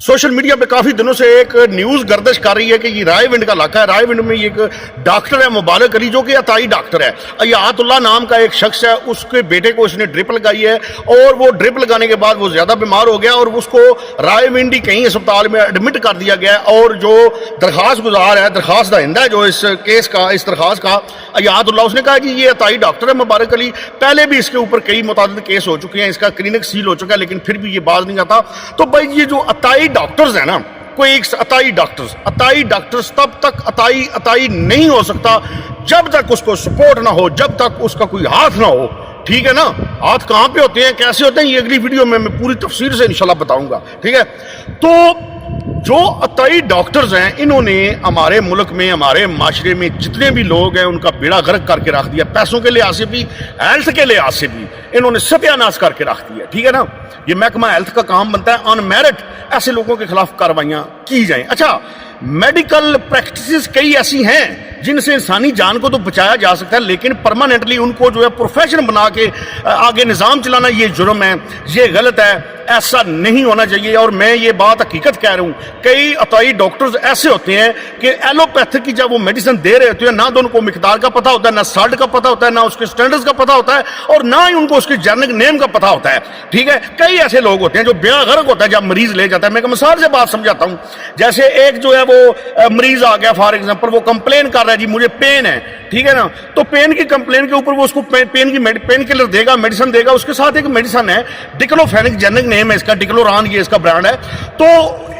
Social media पे काफी दिनों से एक न्यूज गर्दिश कर रही है कि ये रायविंड का इलाका है। रायविंड में एक डॉक्टर है मुबारक अली, जो कि अताई डॉक्टर है। अयातुल्लाह नाम का एक शख्स है, उसके बेटे को उसने ड्रिप लगाई है और वो ड्रिप लगाने के बाद वो ज्यादा बीमार हो गया और उसको रायविंड ही कहीं अस्पताल में एडमिट कर दिया गया। और जो दरखास्त गुजार है, दरखास्त दहिंदा है जो इस केस का, इस दरखास्त का, अयातुल्लाह, उसने कहा कि ये अताई डॉक्टर है मुबारक अली। पहले भी इसके ऊपर कई मुतादिद केस हो चुके हैं, इसका क्लिनिक सील हो चुका है, लेकिन फिर भी ये बाज नहीं आता। तो भाई ये जो अताई डॉक्टर्स है ना, कोई एक अताई डॉक्टर्स तब तक अताई नहीं हो सकता जब तक उसको सपोर्ट ना हो, जब तक उसका कोई हाथ ना हो। ठीक है ना? हाथ कहां पे होते हैं, कैसे होते हैं, ये अगली वीडियो में मैं पूरी तफसीर से इंशाल्लाह बताऊंगा। ठीक है? तो जो अताई डॉक्टर्स हैं, इन्होंने हमारे मुल्क में, हमारे माशरे में जितने भी लोग हैं उनका बेड़ा गर्क करके रख दिया। पैसों के लिहाज से भी, हेल्थ के लिहाज से भी इन्होंने सत्यानाश करके रख दिया। ठीक है ना? ये महकमा हेल्थ का काम बनता है अनमेरिट ऐसे लोगों के खिलाफ कार्रवाइयां की जाएं। अच्छा, मेडिकल प्रैक्टिसेस कई ऐसी हैं जिनसे इंसानी जान को तो बचाया जा सकता है, लेकिन परमानेंटली उनको जो है प्रोफेशन बना के आगे निज़ाम चलाना, ये जुर्म है, ये गलत है, ऐसा नहीं होना चाहिए। और मैं ये बात हकीकत कह रहा हूँ, कई अताई डॉक्टर्स ऐसे होते हैं कि एलोपैथिक की जब वो मेडिसिन दे रहे होते हैं, ना तो उनको मिकदार का पता होता है, ना साल्ट का पता होता है, ना उसके स्टैंडर्ड्स का पता होता है, और ना ही उनको उसके जेनेरिक नेम का पता होता है। ठीक है? कई ऐसे लोग होते हैं जो बेड़ा गर्क होता है जब मरीज ले जाता है। मैं एक मिसाल से बात समझाता हूँ। जैसे एक जो है वो मरीज आ गया, फॉर एग्जाम्पल, वो कंप्लेन कर रहा है, जी मुझे पेन है। ठीक है ना? तो पेन की कंप्लेन के ऊपर वो उसको पेन किलर देगा, मेडिसिन देगा। उसके साथ एक मेडिसिन है डिक्लोफेनिक, जेनेरिक नेम है इसका, डिक्लोरान, ये इसका ब्रांड है। तो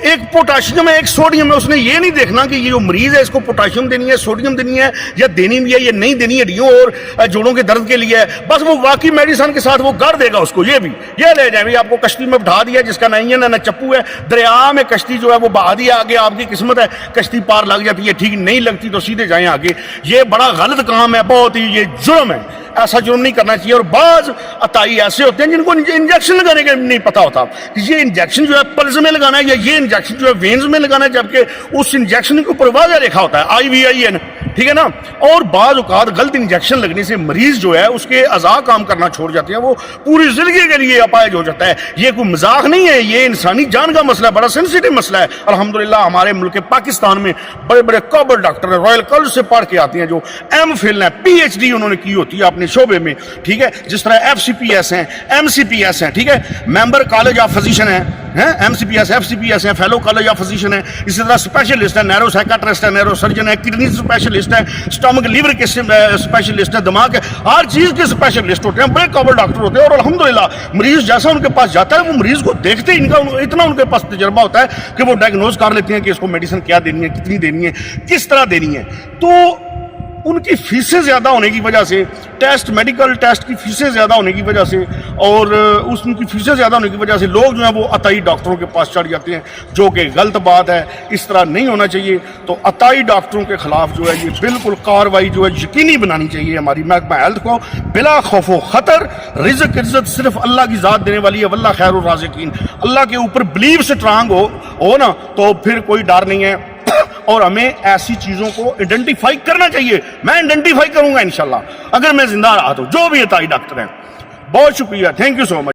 एक पोटाशियम है, एक सोडियम है। उसने ये नहीं देखना कि ये जो मरीज है इसको पोटाशियम देनी है, सोडियम देनी है, या देनी भी है, ये नहीं देनी है, हड्डियों और जोड़ों के दर्द के लिए है। बस वो बाकी मेडिसिन के साथ वो कर देगा उसको। ये भी ये ले जाए, आपको कश्ती में बिठा दिया जिसका ना इंजन है ना चप्पू है, दरिया में कश्ती जो है वो बहा दिया आगे, आपकी किस्मत है कश्ती पार लग जाती है, ठीक नहीं लगती तो सीधे जाएं आगे। ये बड़ा गलत काम है, बहुत ही ये जुर्म है, ऐसा जुर्म नहीं करना चाहिए। और बाज अताई ऐसे होते हैं जिनको इंजेक्शन लगाने का नहीं पता होता कि ये इंजेक्शन जो है पल्स में लगाना है या ये इंजेक्शन जो है वेन्स में लगाना है, जबकि उस इंजेक्शन के ऊपर वाज़ह लिखा होता है IVIN। ठीक है ना? और बाज औकात गलत इंजेक्शन लगने से मरीज जो है उसके अज़ा काम करना छोड़ जाते हैं, वो पूरी जिंदगी के लिए अपाहिज हो जाता है। ये कोई मजाक नहीं है, ये इंसानी जान का मसला है, बड़ा सेंसिटिव मसला है। अल्हम्दुलिल्लाह हमारे मुल्क पाकिस्तान में बड़े बड़े काबिल डॉक्टर हैं, रॉयल कॉलेज से पढ़ के आते हैं, जो MPhil है, PhD उन्होंने की होती है अपने शोबे में। ठीक है? जिस तरह FCPS हैं, MCPS हैं, ठीक है, मेंबर कॉलेज ऑफ फिजिशियन है, MCPS, FCPS है, फेलो कॉलेज ऑफ फिजिशियन है। इसी तरह स्पेशलिस्ट है, नैरो साइकाट्रिस्ट है, नैरो सर्जन है, किडनी स्पेशलिस्ट है, स्टमक लीवर के स्पेशलिस्ट है, दिमाग के हर चीज के स्पेशलिस्ट होते हैं, बड़े काबिल डॉक्टर होते हैं। और अल्हम्दुलिल्लाह मरीज जैसा उनके पास जाता है, वो मरीज को देखते ही इतना उनके पास तजर्बा होता है कि वो डायग्नोज कर लेते हैं कि इसको मेडिसिन क्या देनी है, कितनी देनी है, किस तरह देनी है। तो उनकी फीसें ज़्यादा होने की वजह से, मेडिकल टेस्ट की फीसें ज़्यादा होने की वजह से, और उनकी फीसें ज़्यादा होने की वजह से लोग जो है वो अताई डॉक्टरों के पास चढ़ जाते हैं, जो कि गलत बात है। इस तरह नहीं होना चाहिए। तो अताई डॉक्टरों के खिलाफ जो है ये बिल्कुल कार्रवाई जो है यकीनी बनानी चाहिए हमारी महकमा हेल्थ को, बिला खौफ खतर। रिज़्क़ इज़्ज़त सिर्फ अल्लाह की ज़ात देने वाली है, वल्लाह खैरुर राज़िकीन। अल्लाह के ऊपर बिलीव स्ट्रांग हो ना, तो फिर कोई डर नहीं है। और हमें ऐसी चीजों को आइडेंटिफाई करना चाहिए। मैं आइडेंटिफाई करूंगा इंशाल्लाह, अगर मैं जिंदा रहा तो, जो भी अताई डॉक्टर हैं। बहुत शुक्रिया, थैंक यू सो मच।